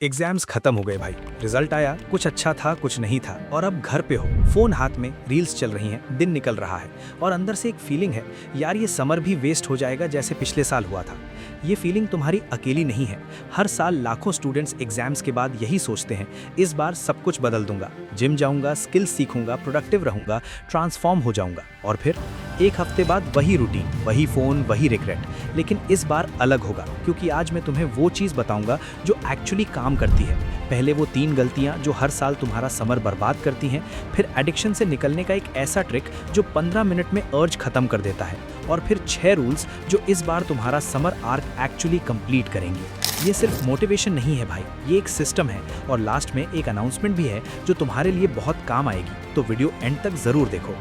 Exams खत्म हो गए भाई। रिजल्ट आया, कुछ अच्छा था कुछ नहीं था, और अब घर पे हो, फोन हाथ में, रील्स चल रही हैं, दिन निकल रहा है और अंदर से एक फीलिंग है, यार ये समर भी वेस्ट हो जाएगा जैसे पिछले साल हुआ था। ये फीलिंग तुम्हारी अकेली नहीं है। हर साल लाखों स्टूडेंट्स एग्जाम्स के बाद यही सोचते हैं, इस बार सब कुछ बदल दूंगा, जिम जाऊंगा, स्किल्स सीखूंगा, प्रोडक्टिव रहूंगा, ट्रांसफॉर्म हो जाऊंगा। और फिर एक हफ्ते बाद वही रूटीन, वही फोन, वही रिग्रेट। लेकिन इस बार अलग होगा, क्योंकि आज मैं तुम्हें वो चीज़ बताऊंगा जो एक्चुअली काम करती है। पहले वो 3 गलतियां जो हर साल तुम्हारा समर बर्बाद करती हैं, फिर एडिक्शन से निकलने का एक ऐसा ट्रिक जो 15 मिनट में अर्ज खत्म कर देता है, और फिर 6 रूल्स जो इस बार तुम्हारा समर आर्क एक्चुअली कंप्लीट करेंगे। ये सिर्फ मोटिवेशन नहीं है भाई, ये एक सिस्टम है। और लास्ट में एक अनाउंसमेंट भी है जो तुम्हारे लिए बहुत काम आएगी, तो वीडियो एंड तक जरूर देखो।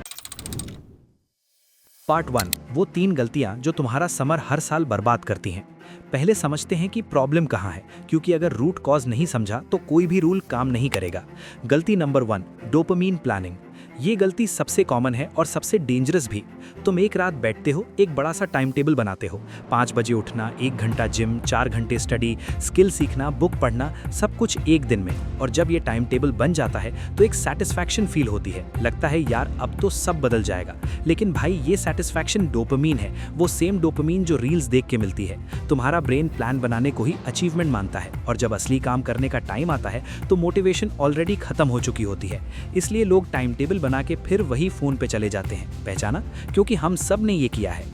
पार्ट 1, वो 3 गलतियां जो तुम्हारा समर हर साल बर्बाद करती हैं। पहले समझते हैं कि प्रॉब्लम कहाँ है, क्योंकि अगर रूट कॉज नहीं समझा तो कोई भी रूल काम नहीं करेगा। गलती नंबर 1, डोपामीन प्लानिंग। ये गलती सबसे कॉमन है और सबसे डेंजरस भी। तुम एक रात बैठते हो, एक बड़ा सा टाइम टेबल बनाते हो, 5 बजे उठना, 1 घंटा जिम, 4 घंटे स्टडी, स्किल सीखना, बुक पढ़ना, सब कुछ एक दिन में। और जब ये टाइम टेबल बन जाता है तो एक सेटिस्फैक्शन फील होती है, लगता है यार अब तो सब बदल जाएगा। लेकिन भाई ये सेटिस्फैक्शन डोपामीन है, वो सेम डोपामीन जो रील्स देख के मिलती है। तुम्हारा ब्रेन प्लान बनाने को ही अचीवमेंट मानता है, और जब असली काम करने का टाइम आता है तो मोटिवेशन ऑलरेडी खत्म हो चुकी होती है। इसलिए लोग टाइम टेबल बना के फिर वही फोन पे चले जाते हैं। पहचाना? क्योंकि हम सब ने ये किया है।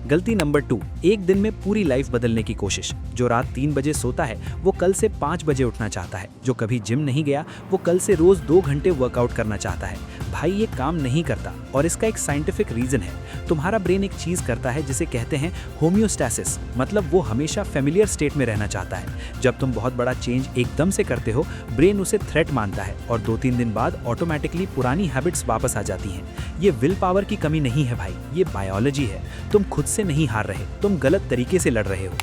गलती नंबर 2, एक दिन में पूरी लाइफ बदलने की कोशिश। जो रात 3 बजे सोता है वो कल से 5 बजे उठना चाहता है। जो कभी जिम नहीं गया वो कल से रोज 2 घंटे वर्कआउट करना चाहता है। भाई ये काम नहीं करता, और इसका एक साइंटिफिक रीजन है। तुम्हारा ब्रेन एक चीज करता है जिसे कहते हैं होम्योस्टैसिस, मतलब वो हमेशा फेमिलियर स्टेट में रहना चाहता है। जब तुम बहुत बड़ा चेंज एकदम से करते हो, ब्रेन उसे थ्रेट मानता है, और 2-3 दिन बाद ऑटोमेटिकली पुरानी हैबिट्स वापस आ जाती हैं। ये विल पावर की कमी नहीं है भाई, ये बायोलॉजी है। तुम खुद से नहीं हार रहे, तुम गलत तरीके से लड़ रहे हो।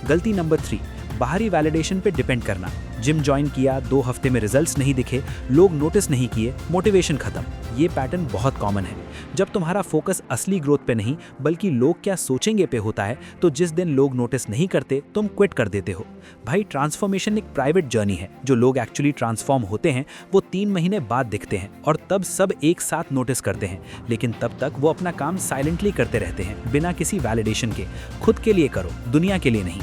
गलती नंबर 3, बाहरी वैलिडेशन पे डिपेंड करना। जिम ज्वाइन किया, 2 हफ्ते में रिजल्ट्स नहीं दिखे, लोग नोटिस नहीं किए, मोटिवेशन खत्म। ये पैटर्न बहुत कॉमन है। जब तुम्हारा फोकस असली ग्रोथ पे नहीं बल्कि लोग क्या सोचेंगे पे होता है, तो जिस दिन लोग नोटिस नहीं करते तुम क्विट कर देते हो। भाई ट्रांसफॉर्मेशन एक प्राइवेट जर्नी है। जो लोग एक्चुअली ट्रांसफॉर्म होते हैं वो 3 महीने बाद दिखते हैं, और तब सब एक साथ नोटिस करते हैं। लेकिन तब तक वो अपना काम साइलेंटली करते रहते हैं, बिना किसी वैलिडेशन के। खुद के लिए करो, दुनिया के लिए नहीं।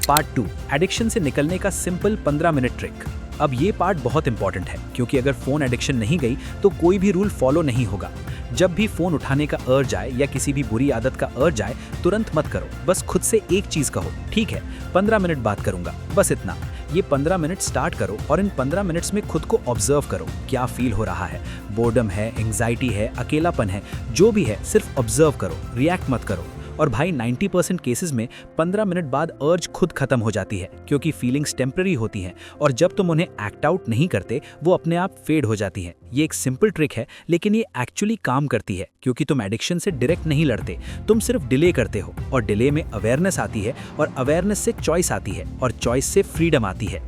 पार्ट 2, एडिक्शन से निकलने का सिंपल 15 मिनट ट्रिक। अब ये पार्ट बहुत इंपॉर्टेंट है, क्योंकि अगर फोन एडिक्शन नहीं गई तो कोई भी रूल फॉलो नहीं होगा। जब भी फोन उठाने का अर्ज आए या किसी भी बुरी आदत का अर्ज आए, तुरंत मत करो। बस खुद से एक चीज कहो, ठीक है 15 मिनट बात करूंगा, बस इतना। ये 15 मिनट स्टार्ट करो, और इन 15 मिनट्स में खुद को ऑब्जर्व करो। क्या फील हो रहा है? बोर्डम है, एंग्जाइटी है, अकेलापन है, जो भी है सिर्फ ऑब्जर्व करो, रिएक्ट मत करो। और भाई 90% केसेस में 15 मिनट बाद अर्ज खुद खत्म हो जाती है, क्योंकि फीलिंग्स टेम्पररी होती हैं, और जब तुम उन्हें एक्ट आउट नहीं करते वो अपने आप फेड हो जाती हैं। ये एक सिंपल ट्रिक है, लेकिन ये एक्चुअली काम करती है, क्योंकि तुम एडिक्शन से डायरेक्ट नहीं लड़ते, तुम सिर्फ डिले करते हो। और डिले में अवेयरनेस आती है, और अवेयरनेस से चॉइस आती है, और चॉइस से फ्रीडम आती है।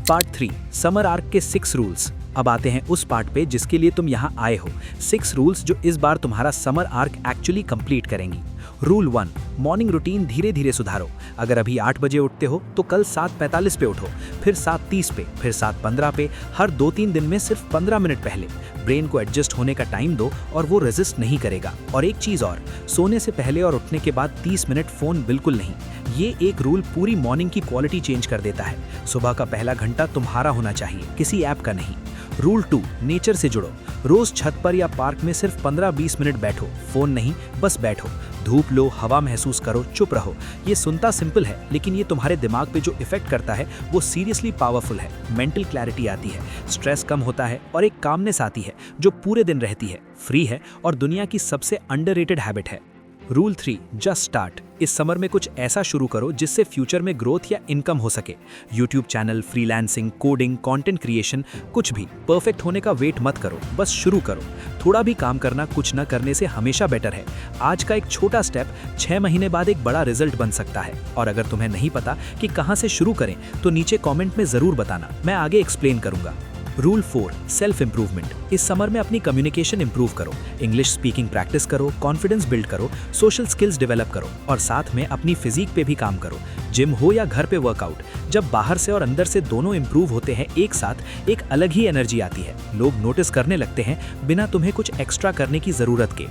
पार्ट 3, समर आर्क के 6 रूल्स। अब आते हैं उस पार्ट पे जिसके लिए तुम यहाँ आए हो। 6 रूल्स जो इस बार तुम्हारा समर आर्क एक्चुअली कंप्लीट करेंगी। रूल 1, मॉर्निंग रूटीन धीरे धीरे सुधारो। अगर अभी 8 बजे उठते हो तो कल 7:45 पे उठो, फिर 7:30 पे, फिर 7:15 पे। हर 2-3 दिन में सिर्फ 15 मिनट पहले। ब्रेन को एडजस्ट होने का टाइम दो, और वो रेजिस्ट नहीं करेगा। और एक चीज और, सोने से पहले और उठने के बाद 30 मिनट फोन बिल्कुल नहीं। ये एक रूल पूरी मॉर्निंग की क्वालिटी चेंज कर देता है। सुबह का पहला घंटा तुम्हारा होना चाहिए, किसी ऐप का नहीं। रूल 2, नेचर से जुड़ो। रोज छत पर या पार्क में सिर्फ 15-20 मिनट बैठो, फोन नहीं, बस बैठो। धूप लो, हवा महसूस करो, चुप रहो। ये सुनता सिंपल है, लेकिन ये तुम्हारे दिमाग पे जो इफेक्ट करता है वो सीरियसली पावरफुल है। मेंटल क्लैरिटी आती है, स्ट्रेस कम होता है, और एक कामनेस आती है जो पूरे दिन रहती है, फ्री है, और दुनिया की सबसे अंडररेटेड हैबिट है। Rule 3, just start. इस समर में कुछ ऐसा शुरू करो जिससे फ्यूचर में ग्रोथ या इनकम हो सके। YouTube channel, freelancing, coding, content creation, कुछ भी। परफेक्ट होने का वेट मत करो, बस शुरू करो। थोड़ा भी काम करना कुछ न करने से हमेशा बेटर है। आज का एक छोटा स्टेप 6 महीने बाद एक बड़ा रिजल्ट बन सकता है। और अगर तुम्हें नहीं पता कि कहाँ से शुरू करें तो नीचे कॉमेंट में जरूर बताना, मैं आगे एक्सप्लेन करूंगा। Rule 4 self improvement. इस समर में अपनी कम्युनिकेशन इंप्रूव करो, इंग्लिश स्पीकिंग प्रैक्टिस करो, कॉन्फिडेंस बिल्ड करो, सोशल स्किल्स डेवलप करो और साथ में अपनी फिजिक पे भी काम करो। जिम हो या घर पे वर्कआउट, जब बाहर से और अंदर से दोनों इंप्रूव होते हैं एक साथ, एक अलग ही एनर्जी आती है। लोग नोटिस करने लगते हैं बिना तुम्हें कुछ एक्स्ट्रा करने की जरूरत के।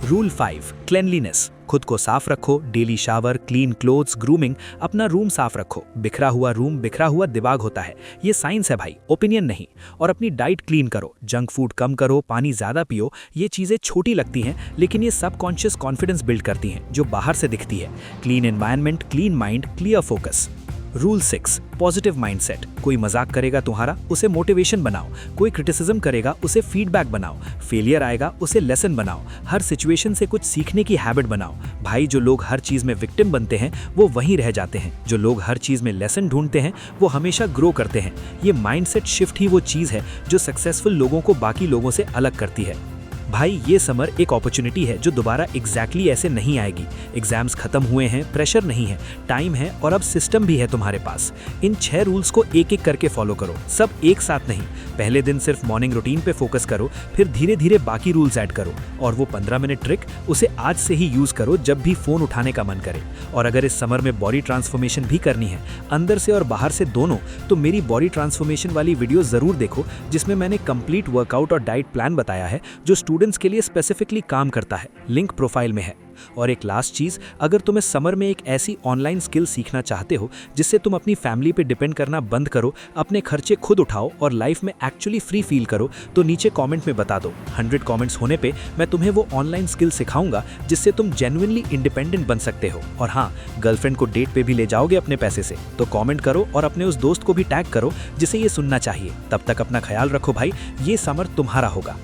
Rule 5 cleanliness. खुद को साफ रखो, daily shower, clean clothes, grooming, अपना रूम साफ रखो। बिखरा हुआ रूम बिखरा हुआ दिमाग होता है, ये साइंस है भाई, ओपिनियन नहीं। और अपनी डाइट क्लीन करो, जंक फूड कम करो, पानी ज्यादा पियो। ये चीजें छोटी लगती हैं लेकिन ये सबकॉन्शियस कॉन्फिडेंस बिल्ड करती हैं जो बाहर से दिखती है। Clean environment, clean mind, clear focus. Rule 6 positive mindset. कोई मजाक करेगा तुम्हारा, उसे मोटिवेशन बनाओ। कोई क्रिटिसिज्म करेगा, उसे फीडबैक बनाओ। फेलियर आएगा, उसे लेसन बनाओ। हर सिचुएशन से कुछ सीखने की हैबिट बनाओ। भाई, जो लोग हर चीज में विक्टिम बनते हैं वो वहीं रह जाते हैं। जो लोग हर चीज में लेसन ढूंढते हैं वो हमेशा ग्रो करते हैं। ये माइंडसेट शिफ्ट ही वो चीज है जो सक्सेसफुल लोगों को बाकी लोगों से अलग करती है। भाई, ये समर एक अपॉर्चुनिटी है जो दोबारा एग्जैक्टली ऐसे नहीं आएगी। एग्जाम्स खत्म हुए हैं, प्रेशर नहीं है, टाइम है और अब सिस्टम भी है तुम्हारे पास। इन 6 रूल्स को एक एक करके फॉलो करो, सब एक साथ नहीं। पहले दिन सिर्फ मॉर्निंग रूटीन पे फोकस करो, फिर धीरे धीरे बाकी रूल्स ऐड करो। और वो 15 मिनट ट्रिक, उसे आज से ही यूज करो जब भी फोन उठाने का मन करे। और अगर इस समर में बॉडी ट्रांसफॉर्मेशन भी करनी है, अंदर से और बाहर से दोनों, तो मेरी बॉडी ट्रांसफॉर्मेशन वाली वीडियो जरूर देखो जिसमें मैंने कंप्लीट वर्कआउट और डाइट प्लान बताया है जो स्टूडेंट्स के लिए स्पेसिफिकली काम करता है। लिंक प्रोफाइल में है। और एक लास्ट चीज, अगर तुम इस समर में एक ऐसी ऑनलाइन स्किल सीखना चाहते हो जिससे तुम अपनी फैमिली पे डिपेंड करना बंद करो, अपने खर्चे खुद उठाओ और लाइफ में एक्चुअली फ्री फील करो, तो नीचे कमेंट में बता दो। 100 कमेंट्स होने पे मैं तुम्हें वो ऑनलाइन स्किल सिखाऊंगा जिससे तुम जेन्युइनली इंडिपेंडेंट बन सकते हो। और हाँ, गर्लफ्रेंड को डेट पे भी ले जाओगे अपने पैसे से, तो कमेंट करो और अपने उस दोस्त को भी टैग करो जिसे ये सुनना चाहिए। तब तक अपना ख्याल रखो भाई, ये समर तुम्हारा होगा।